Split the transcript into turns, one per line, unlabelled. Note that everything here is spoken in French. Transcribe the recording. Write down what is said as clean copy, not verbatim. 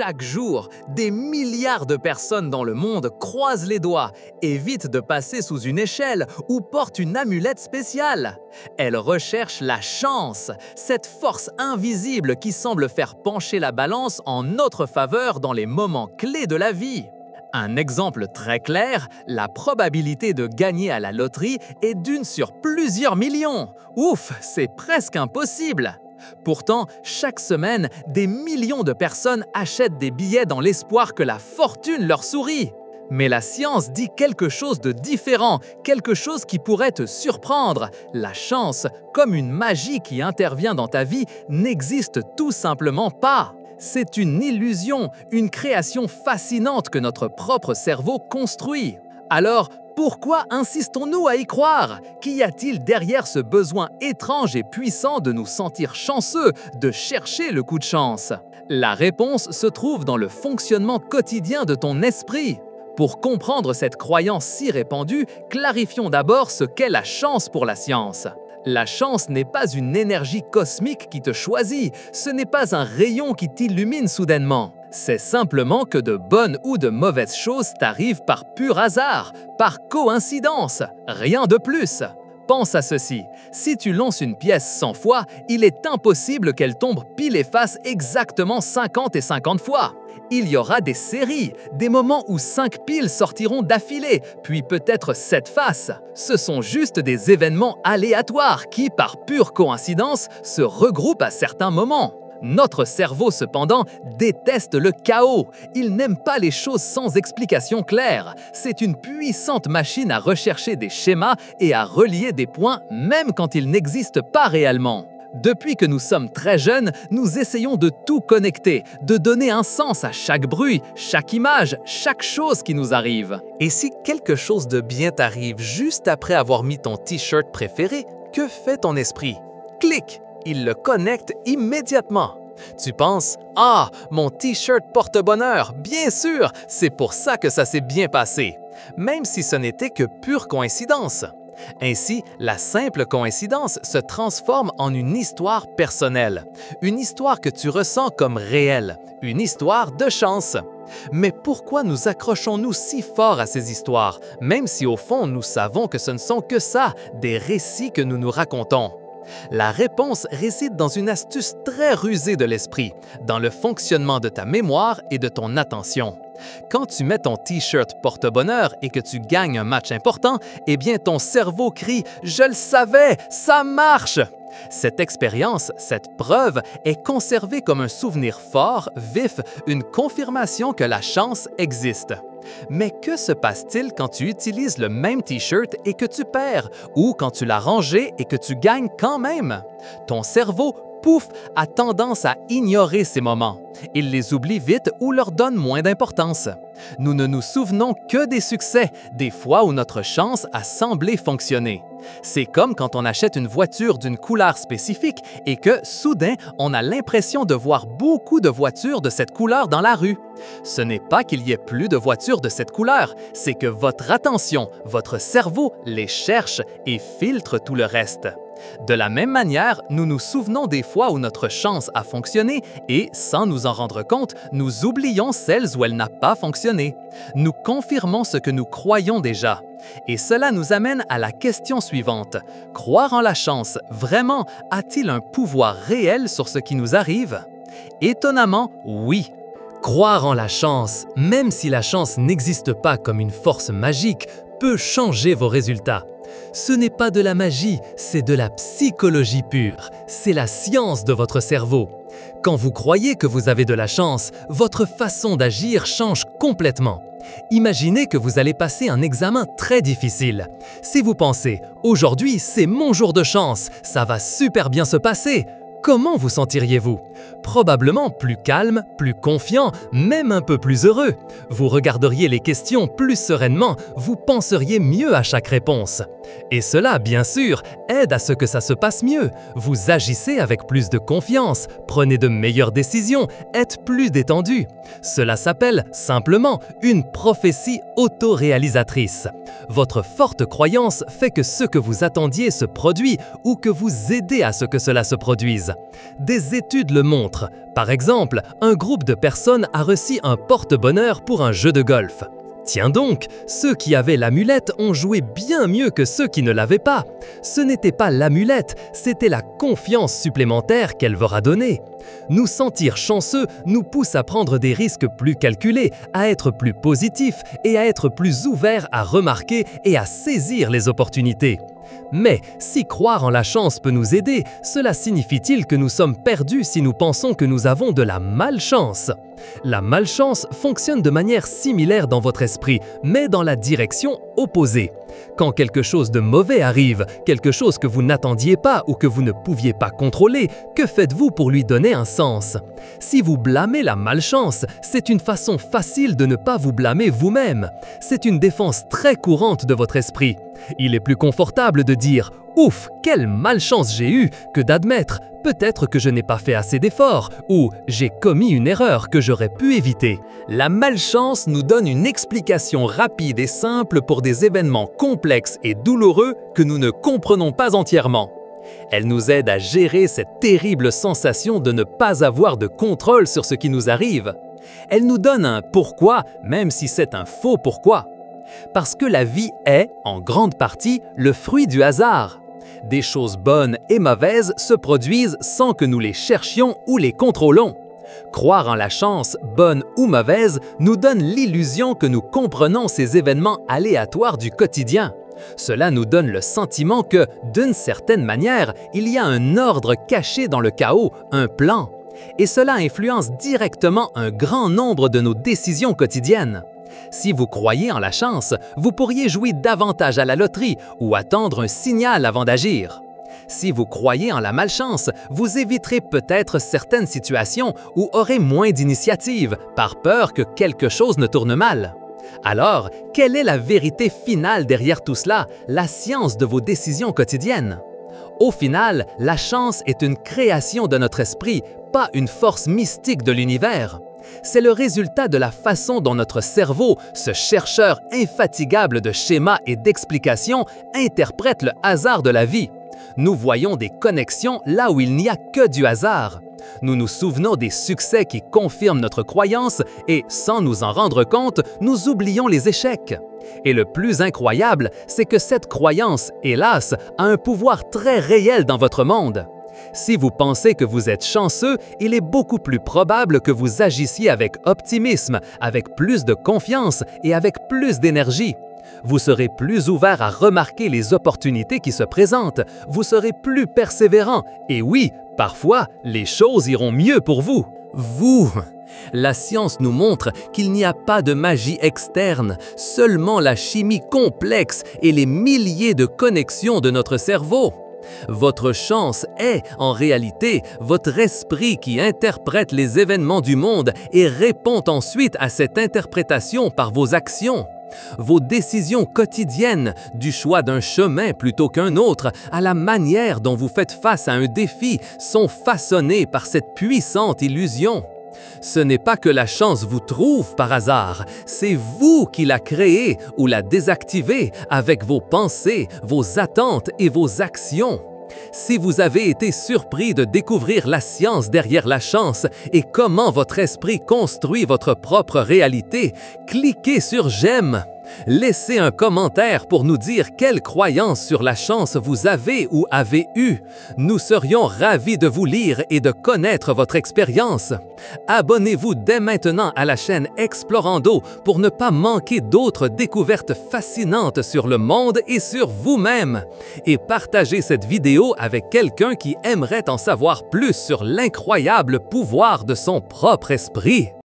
Chaque jour, des milliards de personnes dans le monde croisent les doigts, évitent de passer sous une échelle ou portent une amulette spéciale. Elles recherchent la chance, cette force invisible qui semble faire pencher la balance en notre faveur dans les moments clés de la vie. Un exemple très clair, la probabilité de gagner à la loterie est d'1 sur plusieurs millions. Ouf, c'est presque impossible! Pourtant, chaque semaine, des millions de personnes achètent des billets dans l'espoir que la fortune leur sourit. Mais la science dit quelque chose de différent, quelque chose qui pourrait te surprendre. La chance, comme une magie qui intervient dans ta vie, n'existe tout simplement pas. C'est une illusion, une création fascinante que notre propre cerveau construit. Alors, pourquoi insistons-nous à y croire? Qu'y a-t-il derrière ce besoin étrange et puissant de nous sentir chanceux, de chercher le coup de chance? La réponse se trouve dans le fonctionnement quotidien de ton esprit. Pour comprendre cette croyance si répandue, clarifions d'abord ce qu'est la chance pour la science. La chance n'est pas une énergie cosmique qui te choisit, ce n'est pas un rayon qui t'illumine soudainement. C'est simplement que de bonnes ou de mauvaises choses t'arrivent par pur hasard, par coïncidence, rien de plus. Pense à ceci, si tu lances une pièce 100 fois, il est impossible qu'elle tombe pile et face exactement 50 et 50 fois. Il y aura des séries, des moments où 5 piles sortiront d'affilée, puis peut-être 7 faces. Ce sont juste des événements aléatoires qui, par pure coïncidence, se regroupent à certains moments. Notre cerveau, cependant, déteste le chaos. Il n'aime pas les choses sans explication claire. C'est une puissante machine à rechercher des schémas et à relier des points même quand ils n'existent pas réellement. Depuis que nous sommes très jeunes, nous essayons de tout connecter, de donner un sens à chaque bruit, chaque image, chaque chose qui nous arrive.
Et si quelque chose de bien t'arrive juste après avoir mis ton t-shirt préféré, que fait ton esprit? Clic! Il le connecte immédiatement. Tu penses « Ah, mon t-shirt porte-bonheur, bien sûr, c'est pour ça que ça s'est bien passé », même si ce n'était que pure coïncidence. Ainsi, la simple coïncidence se transforme en une histoire personnelle, une histoire que tu ressens comme réelle, une histoire de chance. Mais pourquoi nous accrochons-nous si fort à ces histoires, même si au fond nous savons que ce ne sont que ça, des récits que nous nous racontons? La réponse réside dans une astuce très rusée de l'esprit, dans le fonctionnement de ta mémoire et de ton attention. Quand tu mets ton t-shirt porte-bonheur et que tu gagnes un match important, eh bien ton cerveau crie « Je le savais, ça marche !» Cette expérience, cette preuve, est conservée comme un souvenir fort, vif, une confirmation que la chance existe. Mais que se passe-t-il quand tu utilises le même t-shirt et que tu perds, ou quand tu l'as rangé et que tu gagnes quand même? Ton cerveau, pouf, a tendance à ignorer ces moments. Il les oublie vite ou leur donne moins d'importance. Nous ne nous souvenons que des succès, des fois où notre chance a semblé fonctionner. C'est comme quand on achète une voiture d'une couleur spécifique et que, soudain, on a l'impression de voir beaucoup de voitures de cette couleur dans la rue. Ce n'est pas qu'il y ait plus de voitures de cette couleur, c'est que votre attention, votre cerveau les cherche et filtre tout le reste. De la même manière, nous nous souvenons des fois où notre chance a fonctionné et, sans nous en rendre compte, nous oublions celles où elle n'a pas fonctionné. Nous confirmons ce que nous croyons déjà. Et cela nous amène à la question suivante. Croire en la chance, vraiment, a-t-il un pouvoir réel sur ce qui nous arrive? Étonnamment, oui.
Croire en la chance, même si la chance n'existe pas comme une force magique, peut changer vos résultats. Ce n'est pas de la magie, c'est de la psychologie pure. C'est la science de votre cerveau. Quand vous croyez que vous avez de la chance, votre façon d'agir change complètement. Imaginez que vous allez passer un examen très difficile. Si vous pensez « Aujourd'hui, c'est mon jour de chance, ça va super bien se passer », comment vous sentiriez-vous? Probablement plus calme, plus confiant, même un peu plus heureux. Vous regarderiez les questions plus sereinement, vous penseriez mieux à chaque réponse. Et cela, bien sûr, aide à ce que ça se passe mieux. Vous agissez avec plus de confiance, prenez de meilleures décisions, êtes plus détendu. Cela s'appelle simplement une prophétie autoréalisatrice. Votre forte croyance fait que ce que vous attendiez se produit ou que vous aidez à ce que cela se produise. Des études le montre. Par exemple, un groupe de personnes a reçu un porte-bonheur pour un jeu de golf. Tiens donc, ceux qui avaient l'amulette ont joué bien mieux que ceux qui ne l'avaient pas. Ce n'était pas l'amulette, c'était la confiance supplémentaire qu'elle leur a donnée. Nous sentir chanceux nous pousse à prendre des risques plus calculés, à être plus positifs et à être plus ouverts à remarquer et à saisir les opportunités. Mais si croire en la chance peut nous aider, cela signifie-t-il que nous sommes perdus si nous pensons que nous avons de la malchance? La malchance fonctionne de manière similaire dans votre esprit, mais dans la direction opposée. Quand quelque chose de mauvais arrive, quelque chose que vous n'attendiez pas ou que vous ne pouviez pas contrôler, que faites-vous pour lui donner un sens? Si vous blâmez la malchance, c'est une façon facile de ne pas vous blâmer vous-même. C'est une défense très courante de votre esprit. Il est plus confortable de dire « Ouf, quelle malchance j'ai eue » que d'admettre « Peut-être que je n'ai pas fait assez d'efforts » ou « J'ai commis une erreur que j'aurais pu éviter ».
La malchance nous donne une explication rapide et simple pour des événements complexes et douloureux que nous ne comprenons pas entièrement. Elle nous aide à gérer cette terrible sensation de ne pas avoir de contrôle sur ce qui nous arrive. Elle nous donne un « pourquoi » même si c'est un faux pourquoi. Parce que la vie est, en grande partie, le fruit du hasard. Des choses bonnes et mauvaises se produisent sans que nous les cherchions ou les contrôlons. Croire en la chance, bonne ou mauvaise, nous donne l'illusion que nous comprenons ces événements aléatoires du quotidien. Cela nous donne le sentiment que, d'une certaine manière, il y a un ordre caché dans le chaos, un plan. Et cela influence directement un grand nombre de nos décisions quotidiennes. Si vous croyez en la chance, vous pourriez jouer davantage à la loterie ou attendre un signal avant d'agir. Si vous croyez en la malchance, vous éviterez peut-être certaines situations ou aurez moins d'initiative par peur que quelque chose ne tourne mal. Alors, quelle est la vérité finale derrière tout cela, la science de vos décisions quotidiennes? Au final, la chance est une création de notre esprit, pas une force mystique de l'univers. C'est le résultat de la façon dont notre cerveau, ce chercheur infatigable de schémas et d'explications, interprète le hasard de la vie. Nous voyons des connexions là où il n'y a que du hasard. Nous nous souvenons des succès qui confirment notre croyance et, sans nous en rendre compte, nous oublions les échecs. Et le plus incroyable, c'est que cette croyance, hélas, a un pouvoir très réel dans votre monde. Si vous pensez que vous êtes chanceux, il est beaucoup plus probable que vous agissiez avec optimisme, avec plus de confiance et avec plus d'énergie. Vous serez plus ouvert à remarquer les opportunités qui se présentent, vous serez plus persévérant et oui, parfois, les choses iront mieux pour vous. La science nous montre qu'il n'y a pas de magie externe, seulement la chimie complexe et les milliers de connexions de notre cerveau. Votre chance est, en réalité, votre esprit qui interprète les événements du monde et répond ensuite à cette interprétation par vos actions. Vos décisions quotidiennes, du choix d'un chemin plutôt qu'un autre, à la manière dont vous faites face à un défi, sont façonnées par cette puissante illusion. Ce n'est pas que la chance vous trouve par hasard, c'est vous qui la créez ou la désactivez avec vos pensées, vos attentes et vos actions. Si vous avez été surpris de découvrir la science derrière la chance et comment votre esprit construit votre propre réalité, cliquez sur « J'aime ». Laissez un commentaire pour nous dire quelle croyance sur la chance vous avez ou avez eue. Nous serions ravis de vous lire et de connaître votre expérience. Abonnez-vous dès maintenant à la chaîne Explorando pour ne pas manquer d'autres découvertes fascinantes sur le monde et sur vous-même. Et partagez cette vidéo avec quelqu'un qui aimerait en savoir plus sur l'incroyable pouvoir de son propre esprit.